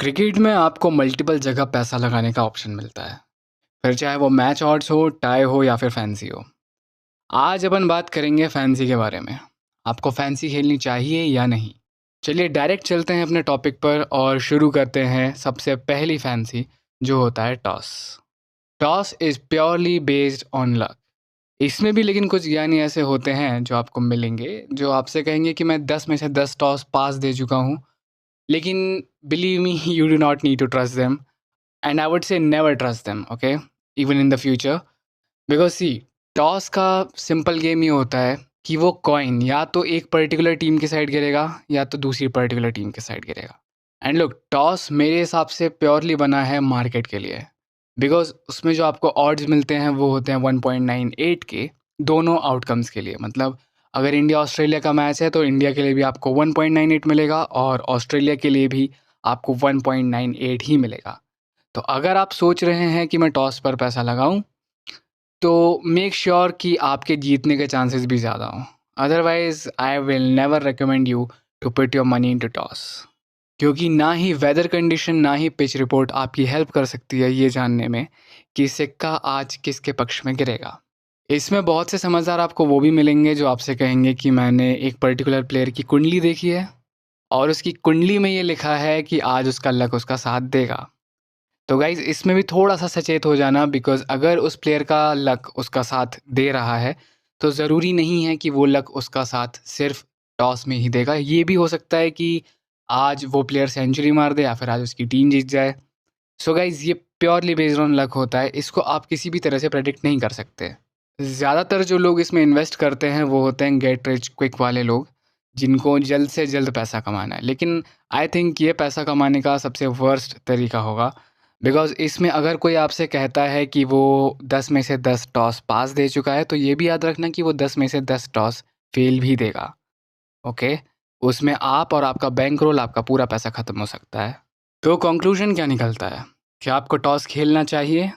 Cricket में आपको multiple जगह पैसा लगाने का ऑप्शन मिलता है। फिर चाहे वो मैच ऑड्स हो, टाई हो या फिर फैंसी हो। आज अपन बात करेंगे फैंसी के बारे में। आपको फैंसी खेलनी चाहिए या नहीं? चलिए डायरेक्ट चलते हैं अपने टॉपिक पर और शुरू करते हैं सबसे पहली फैंसी, जो होता है toss. Toss is purely based on luck. इसमें भी लेकिन कुछ ज्ञानी ऐसे होते हैं जो आपको मिलेंगे, जो आपसे कहेंगे कि मैं 10 में से 10 टॉस पास दे चुका हूँ। लेकिन believe me, you do not need to trust them, and I would say never trust them, okay, even in the future, because see, toss का सिंपल गेम ये होता है कि वो कॉइन या तो एक पर्टिकुलर टीम की साइड गिरेगा या तो दूसरी पर्टिकुलर टीम की साइड गिरेगा। एंड लुक, टॉस मेरे हिसाब से प्योरली बना है मार्केट के लिए, बिकॉज उसमें जो आपको ऑड्स मिलते हैं वो होते हैं 1.98 के दोनों आउटकम्स के लिए। मतलब अगर इंडिया ऑस्ट्रेलिया का मैच है तो इंडिया के लिए भी आपको 1.98 मिलेगा और ऑस्ट्रेलिया के लिए भी आपको 1.98 ही मिलेगा। तो अगर आप सोच रहे हैं कि मैं टॉस पर पैसा लगाऊं, तो मेक श्योर कि आपके जीतने के चांसेस भी ज़्यादा हों। Otherwise I will never recommend you to put your money into toss, क्योंकि ना ही वेदर कंडीशन ना ही पिच रिपोर्ट आपकी हेल्प कर सकती है ये जानने में कि सिक्का आज किसके पक्ष में गिरेगा। इसमें बहुत से समझदार आपको वो भी मिलेंगे जो आपसे कहेंगे कि मैंने एक पर्टिकुलर प्लेयर की कुंडली देखी है और उसकी कुंडली में ये लिखा है कि आज उसका लक उसका साथ देगा। तो गाइज़, इसमें भी थोड़ा-सा सचेत हो जाना, बिकॉज़ अगर उस प्लेयर का लक उसका साथ दे रहा है, तो ज़रूरी नहीं है कि वो लक उसका साथ सिर्फ़ टॉस में ही देगा। ये भी हो सकता है कि आज वो प्लेयर सेंचुरी मार दे या फिर आज उसकी टीम जीत जाए। सो गाइज़, ये प्योरली बेस्ड ऑन लक होता है, इसको आप किसी भी तरह से प्रेडिक्ट नहीं कर सकते। ज़्यादातर जो लोग इसमें इन्वेस्ट करते हैं वो होते हैं गेट रिच क्विक वाले लोग, जिनको जल्द से जल्द पैसा कमाना है। लेकिन आई थिंक ये पैसा कमाने का सबसे वर्स्ट तरीका होगा, बिकॉज़ इसमें अगर कोई आपसे कहता है कि वो 10 में से 10 टॉस पास दे चुका है, तो ये भी याद रखना कि वो 10 में से 10 टॉस फेल भी देगा, ओके? उसमें आप और आपका बैंक रोल, आपका पूरा पैसा ख़त्म हो सकता है। तो कॉन्क्लूज़न क्या निकलता है? क्या आपको टॉस खेलना चाहिए?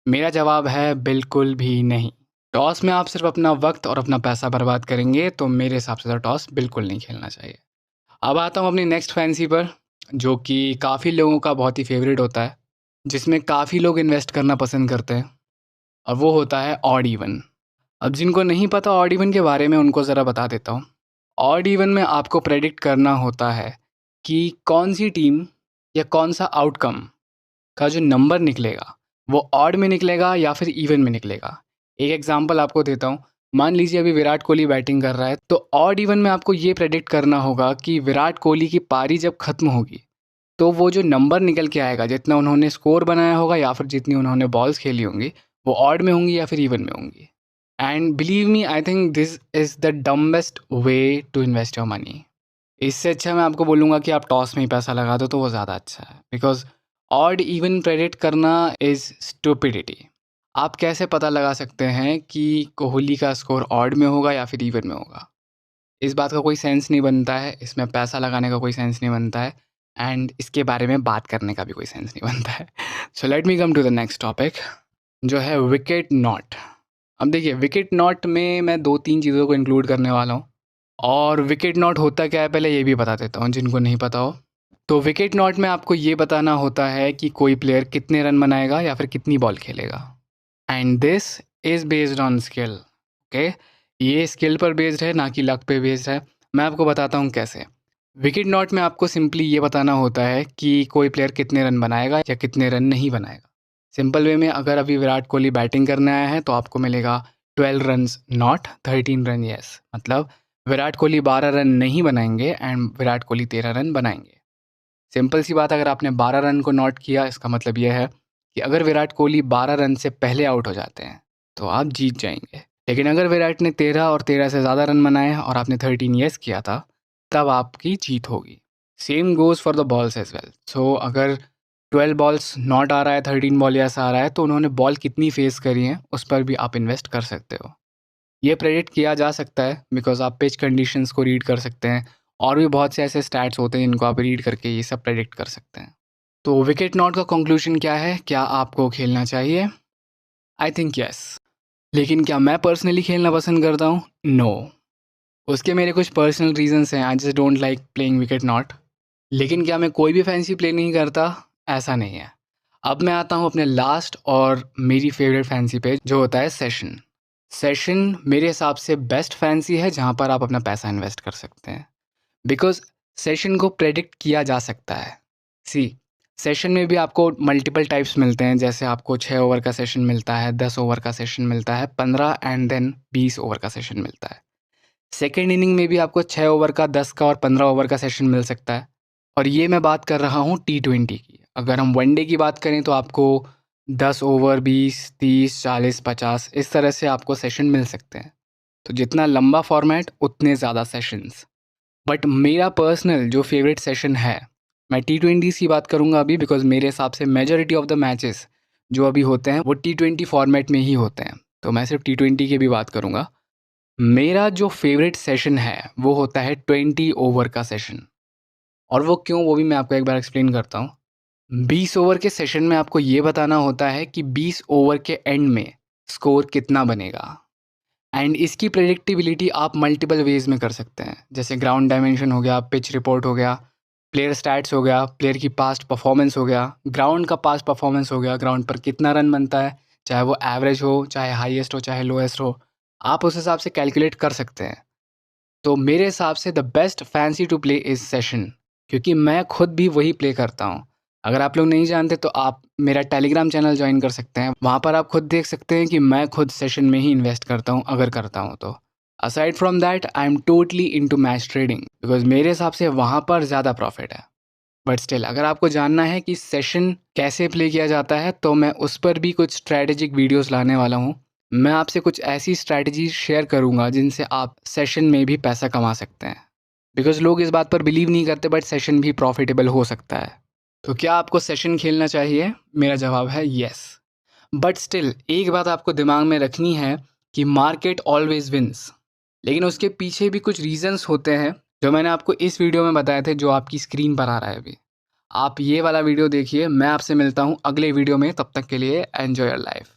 मेरा जवाब है बिल्कुल भी नहीं। टॉस में आप सिर्फ अपना वक्त और अपना पैसा बर्बाद करेंगे, तो मेरे हिसाब से तो टॉस बिल्कुल नहीं खेलना चाहिए। अब आता हूँ अपनी नेक्स्ट फैंसी पर, जो कि काफ़ी लोगों का बहुत ही फेवरेट होता है, जिसमें काफ़ी लोग इन्वेस्ट करना पसंद करते हैं, और वो होता है ऑड इवन। अब जिनको नहीं पता ऑड इवन के बारे में, उनको ज़रा बता देता हूँ। ऑड इवन में आपको प्रेडिक्ट करना होता है कि कौन सी टीम या कौन सा आउटकम का जो नंबर निकलेगा वो ऑड में निकलेगा या फिर इवन में निकलेगा। एक एग्जांपल आपको देता हूँ। मान लीजिए अभी विराट कोहली बैटिंग कर रहा है, तो ऑड इवन में आपको ये प्रेडिक्ट करना होगा कि विराट कोहली की पारी जब ख़त्म होगी, तो वो जो नंबर निकल के आएगा, जितना उन्होंने स्कोर बनाया होगा या फिर जितनी उन्होंने बॉल्स खेली होंगी, वो ऑड में होंगी या फिर इवन में होंगी। And believe me, I think this is the dumbest way to invest your money. इससे अच्छा मैं आपको बोलूँगा कि आप टॉस में ही पैसा लगा दो, तो वो ज़्यादा अच्छा है, बिकॉज़ ऑड इवन प्रेडिक्ट करना इज़ स्टुपिडिटी। आप कैसे पता लगा सकते हैं कि कोहली का स्कोर ऑड में होगा या फिर इवन में होगा? इस बात का कोई सेंस नहीं बनता है, इसमें पैसा लगाने का कोई सेंस नहीं बनता है, एंड इसके बारे में बात करने का भी कोई सेंस नहीं बनता है। So let me come to the next topic, जो है विकेट नॉट। अब देखिए, विकेट नॉट में मैं 2-3 चीज़ों को इंक्लूड करने वाला हूँ। और विकेट नॉट होता क्या है, पहले ये भी बता देता हूँ जिनको नहीं पता हो। तो विकेट नॉट में आपको ये बताना होता है कि कोई प्लेयर कितने रन बनाएगा या फिर कितनी बॉल खेलेगा, and this is based on skill, okay? ये स्किल पर बेस्ड है, ना कि लक पे बेस्ड है। मैं आपको बताता हूँ कैसे। विकेट नॉट में आपको सिंपली ये बताना होता है कि कोई प्लेयर कितने रन बनाएगा या कितने रन नहीं बनाएगा। सिंपल वे में, अगर अभी विराट कोहली बैटिंग करने आया है तो आपको मिलेगा 12 रन्स नॉट, 13 रन येस। मतलब विराट कोहली 12 रन नहीं बनाएंगे एंड विराट कोहली 13 रन बनाएंगे। सिंपल सी बात, अगर आपने 12 रन को नोट किया, इसका मतलब यह है कि अगर विराट कोहली 12 रन से पहले आउट हो जाते हैं तो आप जीत जाएंगे। लेकिन अगर विराट ने 13 और 13 से ज़्यादा रन बनाए और आपने 13 येस किया था, तब आपकी जीत होगी। Same goes for the balls as well. So अगर 12 बॉल्स नॉट आ रहा है, 13 बॉल येस आ रहा है, तो उन्होंने बॉल कितनी फेस करी हैं उस पर भी आप इन्वेस्ट कर सकते हो। ये प्रेडिक्ट किया जा सकता है बिकॉज आप पिच कंडीशंस को रीड कर सकते हैं, और भी बहुत से ऐसे स्टैट्स होते हैं जिनको आप रीड करके ये सब प्रेडिक्ट कर सकते हैं। तो विकेट नॉट का कंक्लूजन क्या है? क्या आपको खेलना चाहिए? I think yes. लेकिन क्या मैं पर्सनली खेलना पसंद करता हूँ? नो। उसके मेरे कुछ पर्सनल रीजंस हैं। I just don't like playing wicket not. लेकिन क्या मैं कोई भी फैंसी प्ले नहीं करता? ऐसा नहीं है। अब मैं आता हूँ अपने लास्ट और मेरी फेवरेट फैंसी पे, जो होता है सेशन। सेशन मेरे हिसाब से बेस्ट फैंसी है जहाँ पर आप अपना पैसा इन्वेस्ट कर सकते हैं। बिकॉज़ सेशन को प्रेडिक्ट किया जा सकता है। सी सेशन में भी आपको मल्टीपल टाइप्स मिलते हैं, जैसे आपको 6 ओवर का सेशन मिलता है, 10 ओवर का सेशन मिलता है, 15 एंड देन 20 ओवर का सेशन मिलता है। सेकेंड इनिंग में भी आपको 6 ओवर का, 10 का और 15 ओवर का सेशन मिल सकता है। और ये मैं बात कर रहा हूँ T20 की। अगर हम वनडे की बात करें तो आपको 10 ओवर, 20, 30, 40, 50 इस तरह से आपको सेशन मिल सकते हैं। तो जितना लंबा फॉर्मेट उतने ज़्यादा सेशंस। बट मेरा पर्सनल जो फेवरेट सेशन है, मैं T20 की बात करूँगा अभी, बिकॉज मेरे हिसाब से मेजॉरिटी ऑफ द मैचेस जो अभी होते हैं वो T20 फॉर्मेट में ही होते हैं, तो मैं सिर्फ T20 की भी बात करूँगा। मेरा जो फेवरेट सेशन है वो होता है 20 ओवर का सेशन। और वो क्यों, वो भी मैं आपको एक बार एक्सप्लेन करता हूँ। 20 ओवर के सेशन में आपको ये बताना होता है कि 20 ओवर के एंड में स्कोर कितना बनेगा। एंड इसकी प्रेडिक्टिबिलिटी आप मल्टीपल वेज में कर सकते हैं, जैसे ग्राउंड डायमेंशन हो गया, पिच रिपोर्ट हो गया, प्लेयर स्टैट्स हो गया, प्लेयर की पास्ट परफॉर्मेंस हो गया, ग्राउंड का पास्ट परफॉर्मेंस हो गया, ग्राउंड पर कितना रन बनता है, चाहे वो एवरेज हो, चाहे हाईएस्ट हो, चाहे लोएस्ट हो, आप उस हिसाब से कैलकुलेट कर सकते हैं। तो मेरे हिसाब से the best fancy to play is session, क्योंकि मैं खुद भी वही प्ले करता हूँ। अगर आप लोग नहीं जानते तो आप मेरा टेलीग्राम चैनल ज्वाइन कर सकते हैं, वहाँ पर आप खुद देख सकते हैं कि मैं खुद सेशन में ही इन्वेस्ट करता हूँ अगर करता हूँ तो। Aside from that I am totally into match trading, because मेरे हिसाब से वहाँ पर ज़्यादा प्रॉफिट है। बट स्टिल अगर आपको जानना है कि सेशन कैसे प्ले किया जाता है तो मैं उस पर भी कुछ स्ट्रैटेजिक वीडियोस लाने वाला हूँ। मैं आपसे कुछ ऐसी स्ट्रैटेजी शेयर करूँगा जिनसे आप सेशन में भी पैसा कमा सकते हैं, बिकॉज लोग इस बात पर बिलीव नहीं करते, बट सेशन भी प्रॉफिटेबल हो सकता है। तो क्या आपको सेशन खेलना चाहिए? मेरा जवाब है येस। बट स्टिल एक बात आपको दिमाग में रखनी है कि मार्केट ऑलवेज विंस, लेकिन उसके पीछे भी कुछ रीजंस होते हैं जो मैंने आपको इस वीडियो में बताए थे, जो आपकी स्क्रीन पर आ रहा है अभी। आप ये वाला वीडियो देखिए। मैं आपसे मिलता हूँ अगले वीडियो में, तब तक के लिए एन्जॉय योर लाइफ।